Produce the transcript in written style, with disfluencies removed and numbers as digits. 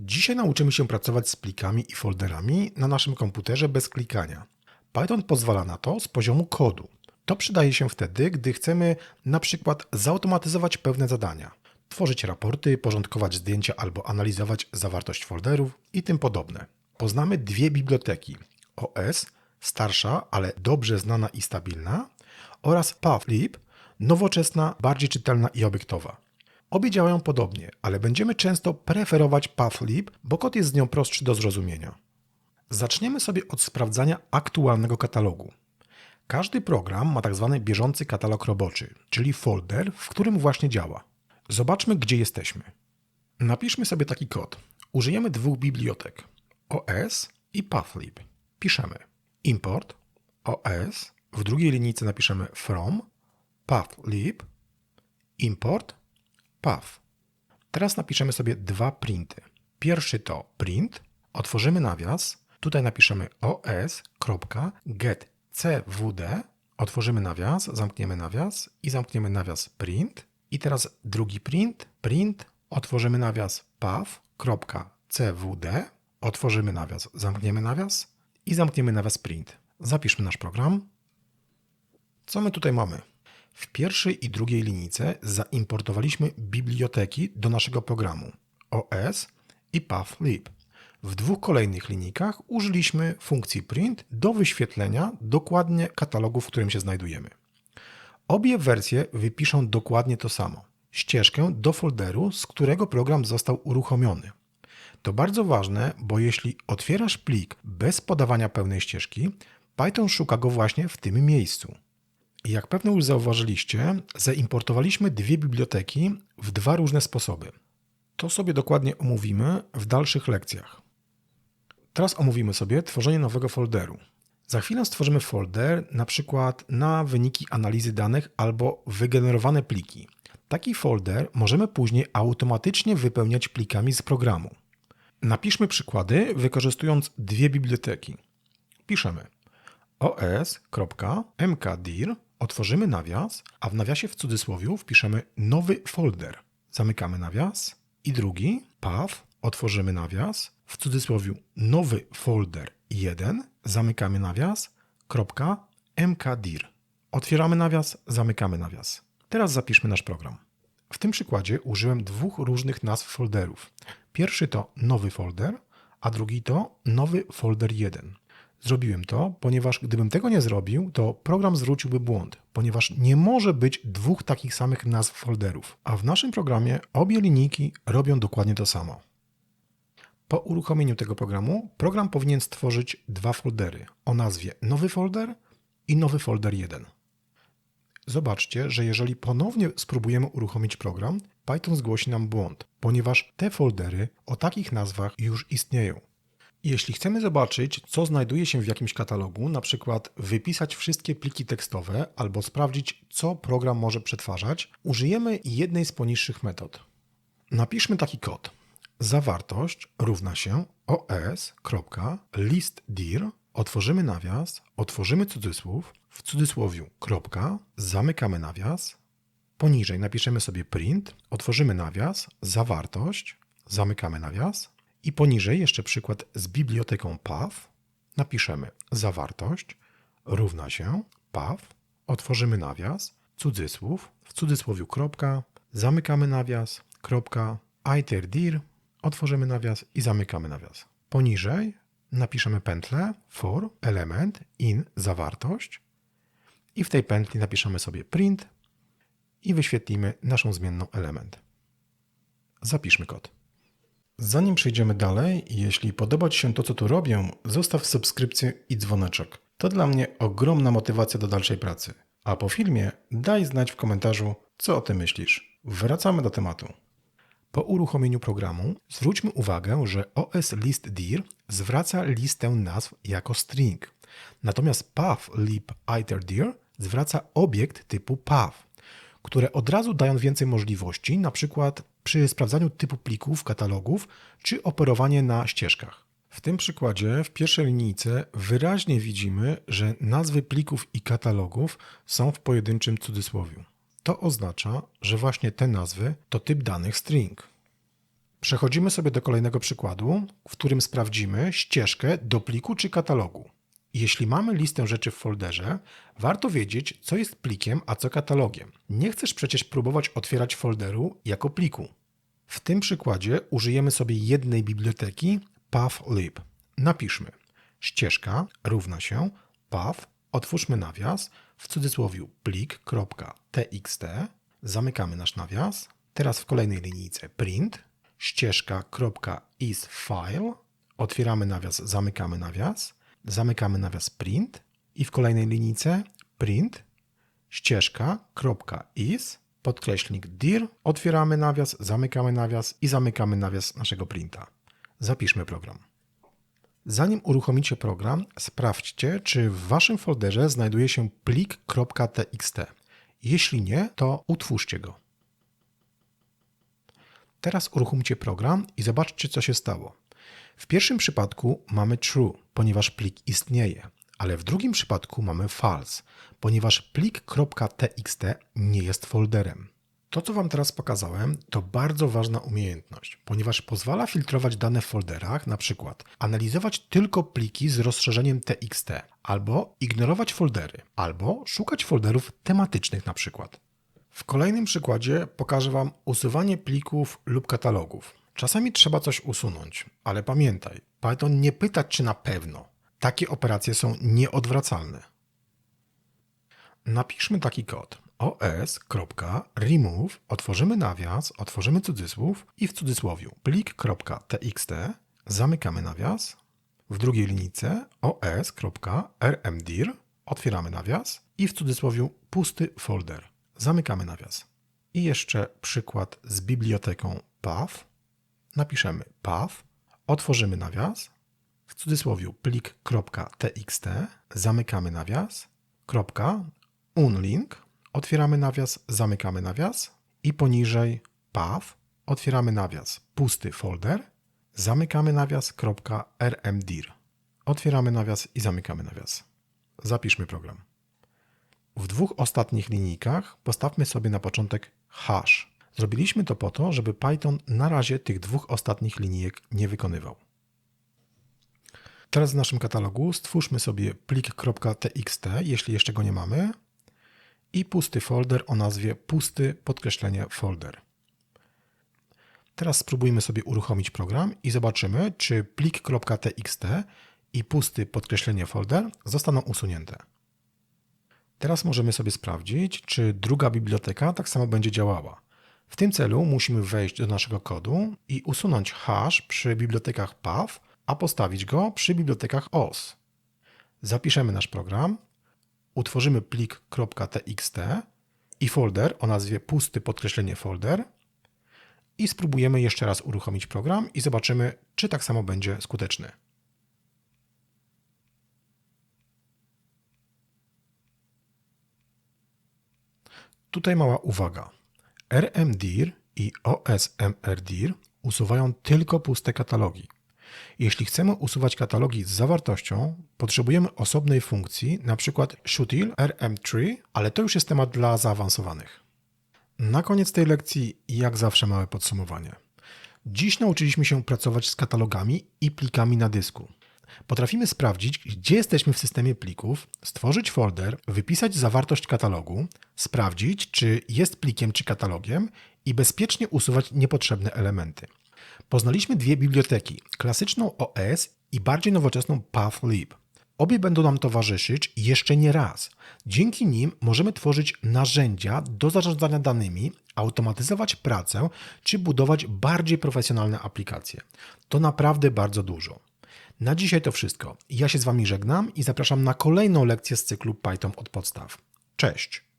Dzisiaj nauczymy się pracować z plikami i folderami na naszym komputerze bez klikania. Python pozwala na to z poziomu kodu. To przydaje się wtedy, gdy chcemy na przykład zautomatyzować pewne zadania, tworzyć raporty, porządkować zdjęcia albo analizować zawartość folderów i tym podobne. Poznamy dwie biblioteki: OS, starsza, ale dobrze znana i stabilna, oraz PathLib, nowoczesna, bardziej czytelna i obiektowa. Obie działają podobnie, ale będziemy często preferować PathLib, bo kod jest z nią prostszy do zrozumienia. Zaczniemy sobie od sprawdzania aktualnego katalogu. Każdy program ma tzw. bieżący katalog roboczy, czyli folder, w którym właśnie działa. Zobaczmy, gdzie jesteśmy. Napiszmy sobie taki kod. Użyjemy dwóch bibliotek: OS i PathLib. Piszemy import OS, w drugiej linijce napiszemy from PathLib, import path. Teraz napiszemy sobie dwa printy. Pierwszy to print, otworzymy nawias, tutaj napiszemy os.getcwd, otworzymy nawias, zamkniemy nawias i zamkniemy nawias print. I teraz drugi print, otworzymy nawias path.cwd, otworzymy nawias, zamkniemy nawias i zamkniemy nawias print. Zapiszmy nasz program. Co my tutaj mamy? W pierwszej i drugiej linijce zaimportowaliśmy biblioteki do naszego programu OS i PathLib. W dwóch kolejnych linijkach użyliśmy funkcji print do wyświetlenia dokładnie katalogu, w którym się znajdujemy. Obie wersje wypiszą dokładnie to samo: ścieżkę do folderu, z którego program został uruchomiony. To bardzo ważne, bo jeśli otwierasz plik bez podawania pełnej ścieżki, Python szuka go właśnie w tym miejscu. Jak pewnie już zauważyliście, zaimportowaliśmy dwie biblioteki w dwa różne sposoby. To sobie dokładnie omówimy w dalszych lekcjach. Teraz omówimy sobie tworzenie nowego folderu. Za chwilę stworzymy folder na przykład na wyniki analizy danych albo wygenerowane pliki. Taki folder możemy później automatycznie wypełniać plikami z programu. Napiszmy przykłady, wykorzystując dwie biblioteki. Piszemy os.mkdir, otworzymy nawias, a w nawiasie w cudzysłowie wpiszemy nowy folder. Zamykamy nawias. I drugi path, otworzymy nawias, w cudzysłowie nowy folder 1, zamykamy nawias, .mkdir. Otwieramy nawias, zamykamy nawias. Teraz zapiszmy nasz program. W tym przykładzie użyłem dwóch różnych nazw folderów. Pierwszy to nowy folder, a drugi to nowy folder 1. Zrobiłem to, ponieważ gdybym tego nie zrobił, to program zwróciłby błąd, ponieważ nie może być dwóch takich samych nazw folderów, a w naszym programie obie linijki robią dokładnie to samo. Po uruchomieniu tego programu, program powinien stworzyć dwa foldery o nazwie nowy folder i nowy folder 1. Zobaczcie, że jeżeli ponownie spróbujemy uruchomić program, Python zgłosi nam błąd, ponieważ te foldery o takich nazwach już istnieją. Jeśli chcemy zobaczyć, co znajduje się w jakimś katalogu, na przykład wypisać wszystkie pliki tekstowe albo sprawdzić, co program może przetwarzać, użyjemy jednej z poniższych metod. Napiszmy taki kod. Zawartość równa się os.listdir, otworzymy nawias, otworzymy cudzysłów, w cudzysłowiu kropka, zamykamy nawias, poniżej napiszemy sobie print, otworzymy nawias, zawartość, zamykamy nawias, i poniżej jeszcze przykład z biblioteką path. Napiszemy zawartość równa się path, otworzymy nawias, cudzysłów, w cudzysłowiu kropka, zamykamy nawias, kropka, iterdir, otworzymy nawias i zamykamy nawias. Poniżej napiszemy pętlę for element in zawartość i w tej pętli napiszemy sobie print i wyświetlimy naszą zmienną element. Zapiszmy kod. Zanim przejdziemy dalej, jeśli podoba Ci się to, co tu robię, zostaw subskrypcję i dzwoneczek. To dla mnie ogromna motywacja do dalszej pracy. A po filmie daj znać w komentarzu, co o tym myślisz. Wracamy do tematu. Po uruchomieniu programu zwróćmy uwagę, że OS.listdir zwraca listę nazw jako string. Natomiast PathLib.iterdir zwraca obiekt typu path, które od razu dają więcej możliwości, na przykład przy sprawdzaniu typu plików, katalogów czy operowanie na ścieżkach. W tym przykładzie w pierwszej linijce wyraźnie widzimy, że nazwy plików i katalogów są w pojedynczym cudzysłowiu. To oznacza, że właśnie te nazwy to typ danych string. Przechodzimy sobie do kolejnego przykładu, w którym sprawdzimy ścieżkę do pliku czy katalogu. Jeśli mamy listę rzeczy w folderze, warto wiedzieć, co jest plikiem, a co katalogiem. Nie chcesz przecież próbować otwierać folderu jako pliku. W tym przykładzie użyjemy sobie jednej biblioteki pathlib. Napiszmy ścieżka równa się path, otwórzmy nawias, w cudzysłowie plik.txt, zamykamy nasz nawias. Teraz w kolejnej linijce print, ścieżka.isFile, otwieramy nawias, zamykamy nawias print i w kolejnej linijce print, ścieżka.is, _dir, otwieramy nawias, zamykamy nawias naszego printa. Zapiszmy program. Zanim uruchomicie program, sprawdźcie, czy w waszym folderze znajduje się plik.txt. Jeśli nie, to utwórzcie go. Teraz uruchomcie program i zobaczcie, co się stało. W pierwszym przypadku mamy true, ponieważ plik istnieje, ale w drugim przypadku mamy false, ponieważ plik.txt nie jest folderem. To, co Wam teraz pokazałem, to bardzo ważna umiejętność, ponieważ pozwala filtrować dane w folderach, na przykład analizować tylko pliki z rozszerzeniem txt, albo ignorować foldery, albo szukać folderów tematycznych na przykład. W kolejnym przykładzie pokażę Wam usuwanie plików lub katalogów. Czasami trzeba coś usunąć, ale pamiętaj, Python nie pyta, czy na pewno. Takie operacje są nieodwracalne. Napiszmy taki kod. os.remove, otworzymy nawias, otworzymy cudzysłów i w cudzysłowiu plik.txt, zamykamy nawias. W drugiej linijce os.rmdir, otwieramy nawias i w cudzysłowiu pusty folder. Zamykamy nawias. I jeszcze przykład z biblioteką path. Napiszemy path, otworzymy nawias, w cudzysłowiu plik.txt, zamykamy nawias, unlink, otwieramy nawias, zamykamy nawias i poniżej path, otwieramy nawias, pusty folder, zamykamy nawias, .rmdir, otwieramy nawias i zamykamy nawias. Zapiszmy program. W dwóch ostatnich linijkach postawmy sobie na początek hash. Zrobiliśmy to po to, żeby Python na razie tych dwóch ostatnich linijek nie wykonywał. Teraz w naszym katalogu stwórzmy sobie plik.txt, jeśli jeszcze go nie mamy, i pusty folder o nazwie pusty _folder. Teraz spróbujmy sobie uruchomić program i zobaczymy, czy plik.txt i pusty _folder zostaną usunięte. Teraz możemy sobie sprawdzić, czy druga biblioteka tak samo będzie działała. W tym celu musimy wejść do naszego kodu i usunąć hash przy bibliotekach path, a postawić go przy bibliotekach os. Zapiszemy nasz program, utworzymy plik.txt i folder o nazwie pusty _folder i spróbujemy jeszcze raz uruchomić program i zobaczymy, czy tak samo będzie skuteczny. Tutaj mała uwaga. rmdir i osmrdir usuwają tylko puste katalogi. Jeśli chcemy usuwać katalogi z zawartością, potrzebujemy osobnej funkcji, np. shuttle rm3, ale to już jest temat dla zaawansowanych. Na koniec tej lekcji, jak zawsze, małe podsumowanie. Dziś nauczyliśmy się pracować z katalogami i plikami na dysku. Potrafimy sprawdzić, gdzie jesteśmy w systemie plików, stworzyć folder, wypisać zawartość katalogu, sprawdzić, czy jest plikiem czy katalogiem i bezpiecznie usuwać niepotrzebne elementy. Poznaliśmy dwie biblioteki, klasyczną OS i bardziej nowoczesną pathlib. Obie będą nam towarzyszyć jeszcze nie raz. Dzięki nim możemy tworzyć narzędzia do zarządzania danymi, automatyzować pracę czy budować bardziej profesjonalne aplikacje. To naprawdę bardzo dużo. Na dzisiaj to wszystko. Ja się z Wami żegnam i zapraszam na kolejną lekcję z cyklu Python od podstaw. Cześć!